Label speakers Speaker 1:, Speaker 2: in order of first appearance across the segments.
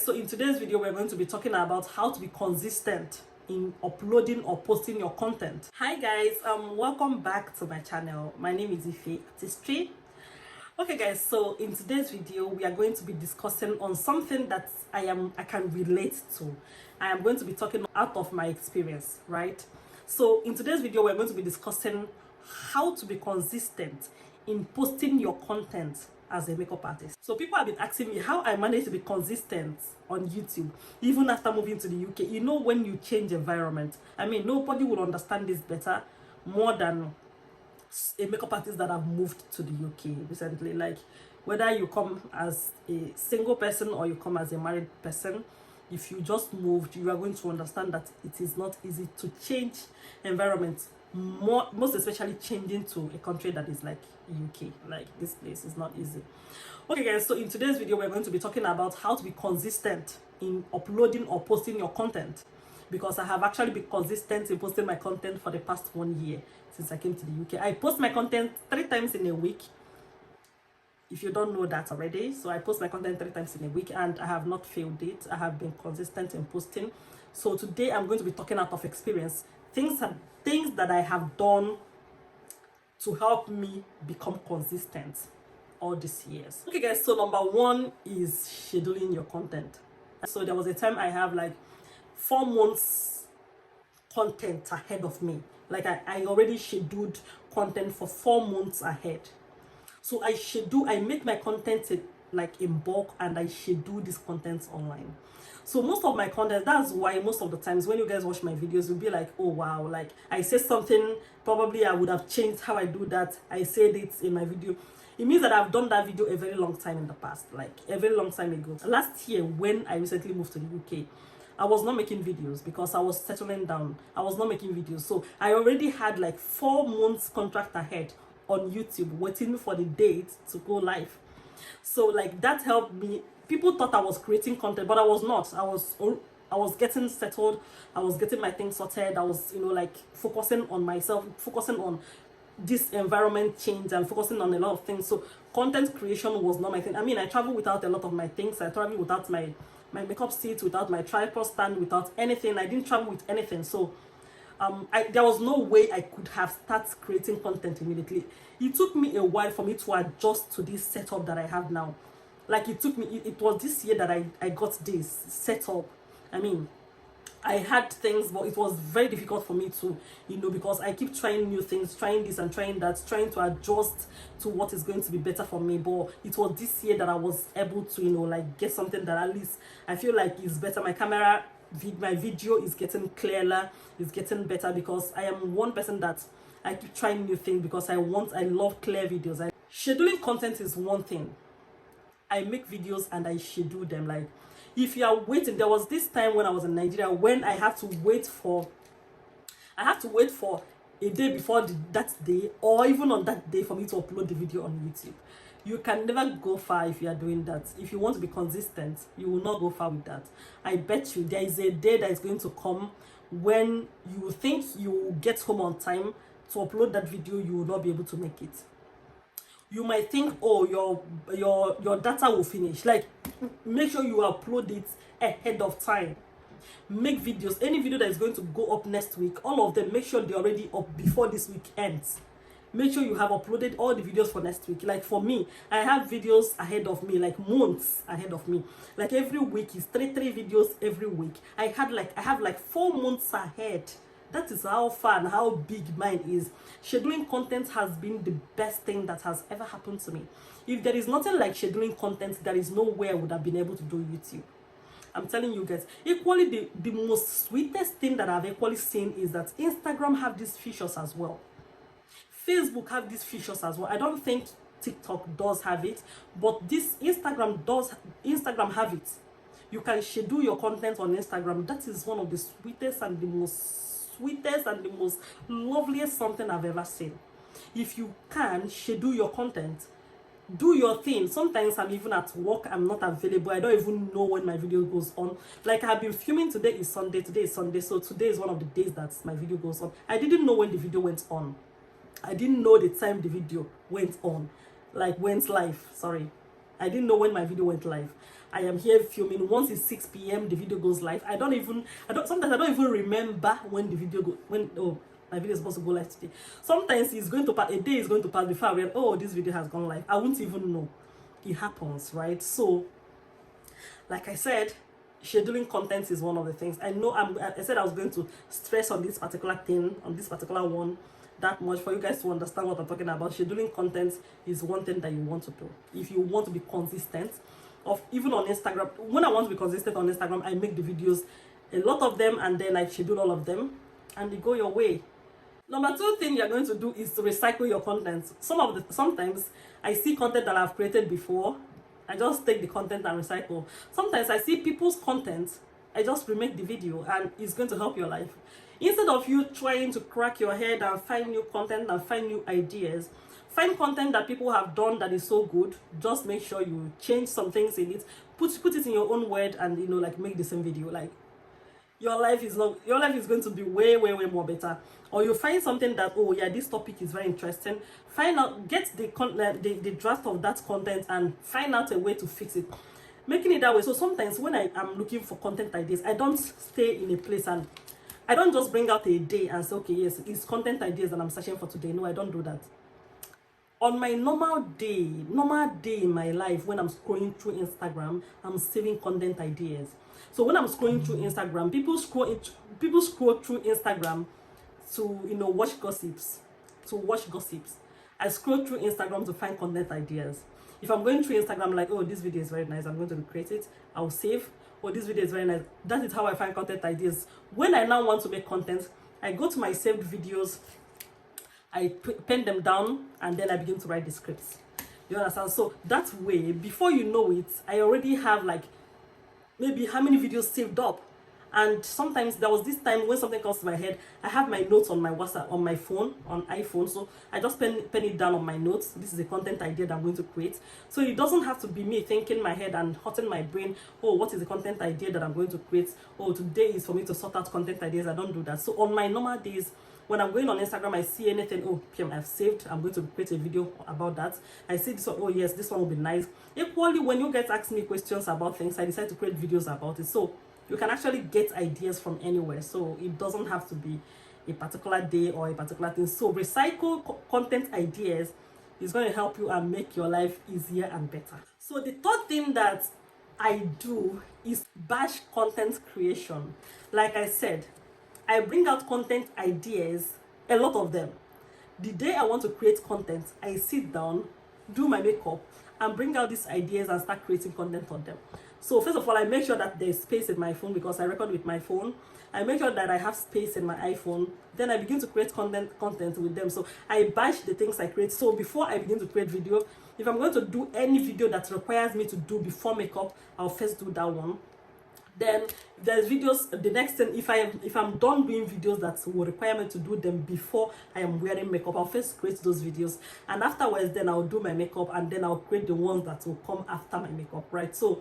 Speaker 1: So in today's video, we're going to be talking about how to be consistent in uploading or posting your content. Hi guys, welcome back to my channel. My name is Ife Artistry. Okay guys, so in today's video, we are going to be discussing on something that I can relate to. I am going to be talking out of my experience, right? So in today's video, we're going to be discussing how to be consistent in posting your content as a makeup artist. So people have been asking me how I manage to be consistent on YouTube even after moving to the UK. You know, when you change environment, I mean, nobody will understand this better more than a makeup artist that have moved to the UK recently. Like, whether you come as a single person or you come as a married person, if you just moved, you are going to understand that it is not easy to change environment, most especially changing to a country that is like UK. Like, this place is not easy. Okay guys, so in today's video, we're going to be talking about how to be consistent in uploading or posting your content, because I have actually been consistent in posting my content for the past 1 year since I came to the UK. I post my content 3 times in a week, if you don't know that already. So I post my content 3 times in a week and I have not failed it. I have been consistent in posting. So today I'm going to be talking out of experience, things that I have done to help me become consistent all these years. Okay guys, so number 1 is scheduling your content. So there was a time I have like 4 months content ahead of me. Like I already scheduled content for 4 months ahead. So I make my content like in bulk, and I schedule this content online. So most of my content, that's why most of the times when you guys watch my videos, you'll be like, oh wow, like I said something, probably I would have changed how I do that. I said it in my video. It means that I've done that video a very long time in the past, like a very long time ago. Last year, when I recently moved to the UK, I was not making videos because I was settling down. I was not making videos. So I already had like 4 months contract ahead on YouTube, waiting for the date to go live. So like that helped me. People thought I was creating content, but I was not. I was getting settled. I was getting my things sorted. I was, like focusing on myself, focusing on this environment change, and focusing on a lot of things. So content creation was not my thing. I mean, I travel without a lot of my things. I travel without my makeup seat, without my tripod stand, without anything. I didn't travel with anything. So there was no way I could have started creating content immediately. It took me a while for me to adjust to this setup that I have now. Like it was this year that I got this setup. I mean, I had things, but it was very difficult for me to, because I keep trying new things, trying this and trying that, trying to adjust to what is going to be better for me. But it was this year that I was able to, like get something that at least I feel like is better. My video is getting clearer, is getting better, because I am one person that I keep trying new things because I love clear videos. Scheduling content is one thing. I make videos and I schedule them. Like, if you are waiting, there was this time when I was in Nigeria when I had to wait for a day before that day, or even on that day, for me to upload the video on YouTube. You can never go far if you are doing that. If you want to be consistent, you will not go far with that. I bet you there is a day that is going to come when you think you will get home on time to upload that video, you will not be able to make it. You might think, oh, your data will finish. Like, make sure you upload it ahead of time. Make videos. Any video that is going to go up next week, all of them, make sure they're already up before this week ends. Make sure you have uploaded all the videos for next week. Like for me, I have videos ahead of me, like months ahead of me. Like every week is three videos every week. I have like 4 months ahead. That is how far and how big mine is. Scheduling content has been the best thing that has ever happened to me. If there is nothing like scheduling content, there is no way I would have been able to do YouTube. I'm telling you guys. Equally, the most sweetest thing that I've equally seen is that Instagram have these features as well. Facebook have these features as well. I don't think TikTok does have it, but this Instagram have it. You can schedule your content on Instagram. That is one of the sweetest and the most loveliest something I've ever seen. If you can schedule your content, do your thing. Sometimes I'm even at work, I'm not available, I don't even know when my video goes on. Like, I've been filming, today is Sunday, so today is one of the days that my video goes on. I didn't know when the video went on. I didn't know the time the video went on, like went live, sorry. I didn't know when my video went live. I am here filming. Once it's 6 p.m. the video goes live. Sometimes I don't even remember when the video my video is supposed to go live today. Sometimes it's going to pass, a day is going to pass before I realize, oh, this video has gone live. I won't even know. It happens, right? So like I said, scheduling content is one of the things. I know I said I was going to stress on this particular thing, on this particular one, that much for you guys to understand what I'm talking about. Scheduling content is one thing that you want to do if you want to be consistent. Of even on Instagram, when I want to be consistent on Instagram, I make the videos, a lot of them, and then I schedule all of them, and they go your way. Number 2 thing you're going to do is to recycle your content. Sometimes I see content that I've created before. I just take the content and recycle. Sometimes I see people's content, I just remake the video, and it's going to help your life. Instead of you trying to crack your head and find new content and find new ideas, find content that people have done that is so good. Just make sure you change some things in it, put it in your own word, and like make the same video. Like your life is going to be way more better. Or you find something that, oh yeah, this topic is very interesting, get the draft of that content and find out a way to fix it, making it that way. So sometimes when I am looking for content ideas, I don't stay in a place and I don't just bring out a day and say, okay, yes, it's content ideas that I'm searching for today. No, I don't do that. On my normal day in my life, when I'm scrolling through Instagram, I'm saving content ideas. So when I'm scrolling through Instagram, people scroll through Instagram to watch gossips. I scroll through Instagram to find content ideas. If I'm going through Instagram, like, oh, this video is very nice, I'm going to recreate it, I'll save. Oh, this video is very nice. That is how I find content ideas. When I now want to make content, I go to my saved videos, I pen them down, and then I begin to write the scripts. You understand? So that way, before you know it, I already have like maybe how many videos saved up. And sometimes there was this time when something comes to my head, I have my notes on my WhatsApp, on my phone, on iPhone. So I just pen it down on my notes. This is a content idea that I'm going to create. So it doesn't have to be me thinking my head and hurting my brain. Oh, what is the content idea that I'm going to create? Oh, today is for me to sort out content ideas. I don't do that. So on my normal days, when I'm going on Instagram, I see anything, oh, PM, I've saved, I'm going to create a video about that. I see this one, oh yes, this one will be nice. Equally, when you guys ask me questions about things, I decide to create videos about it. So you can actually get ideas from anywhere. So it doesn't have to be a particular day or a particular thing. So recycle content ideas is going to help you and make your life easier and better. So the 3rd thing that I do is batch content creation. Like I said, I bring out content ideas, a lot of them. The day I want to create content, I sit down, do my makeup, and bring out these ideas and start creating content on them. So first of all, I make sure that there's space in my phone because I record with my phone. I make sure that I have space in my iPhone. Then I begin to create content with them. So I batch the things I create. So before I begin to create video, if I'm going to do any video that requires me to do before makeup, I'll first do that one. Then there's videos, the next thing, if I'm done doing videos that will require me to do them before I am wearing makeup, I'll first create those videos, and afterwards then I'll do my makeup, and then I'll create the ones that will come after my makeup, right? So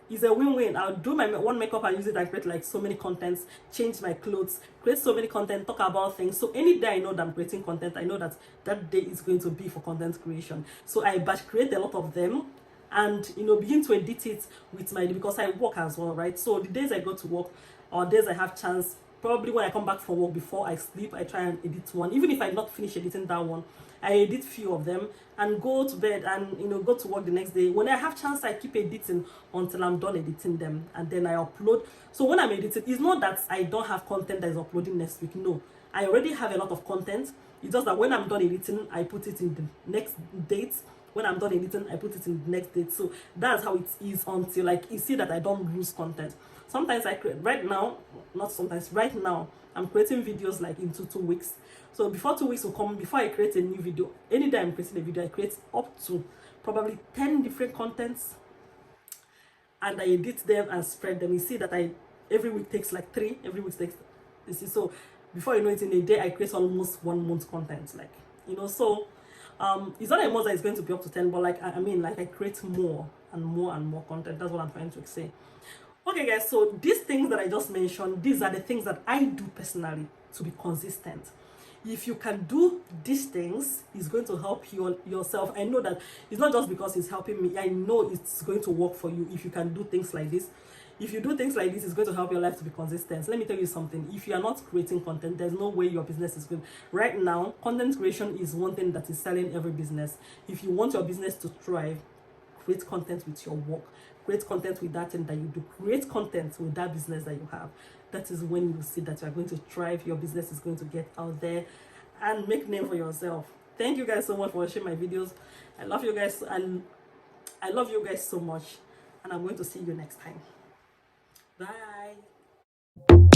Speaker 1: it's a win-win. I'll do my one makeup and use it and create like so many contents, change my clothes, create so many content, talk about things. So any day I know that I'm creating content, I know that that day is going to be for content creation. So I batch create a lot of them, and begin to edit it with because I work as well, right? So the days I go to work or days I have chance, probably when I come back from work before I sleep, I try and edit one. Even if I not finish editing that one, I edit few of them and go to bed and go to work the next day. When I have chance, I keep editing until I'm done editing them, and then I upload. So when I'm editing, it's not that I don't have content that is uploading next week. No, I already have a lot of content. It's just that when I'm done editing, I put it in the next date. When I'm done editing, I put it in the next date. So that's how it is until like you see that I don't lose content. Sometimes I create right now, I'm creating videos like into 2 weeks. So before 2 weeks will come, before I create a new video, anytime I'm creating a video, I create up to probably 10 different contents, and I edit them and spread them. You see that every week takes like 3, every week takes, you see, so before you know it, in a day I create almost 1 month content, like so it's not a month that is going to be up to 10, but like I mean, like I create more and more and more content. That's what I'm trying to say. Okay guys, so these things that I just mentioned, these are the things that I do personally to be consistent. if you can do these things, it's going to help yourself. I know that it's not just because it's helping me. I know it's going to work for you if you can do things like this. If you do things like this, it's going to help your life to be consistent. Let me tell you something. If you are not creating content, there's no way your business is good. Right now, content creation is one thing that is selling every business. If you want your business to thrive, create content with your work. Create content with that thing that you do. Create content with that business that you have. That is when you see that you are going to thrive. Your business is going to get out there and make name for yourself. Thank you guys so much for watching my videos. I love you guys, and I love you guys so much. And I'm going to see you next time. Bye.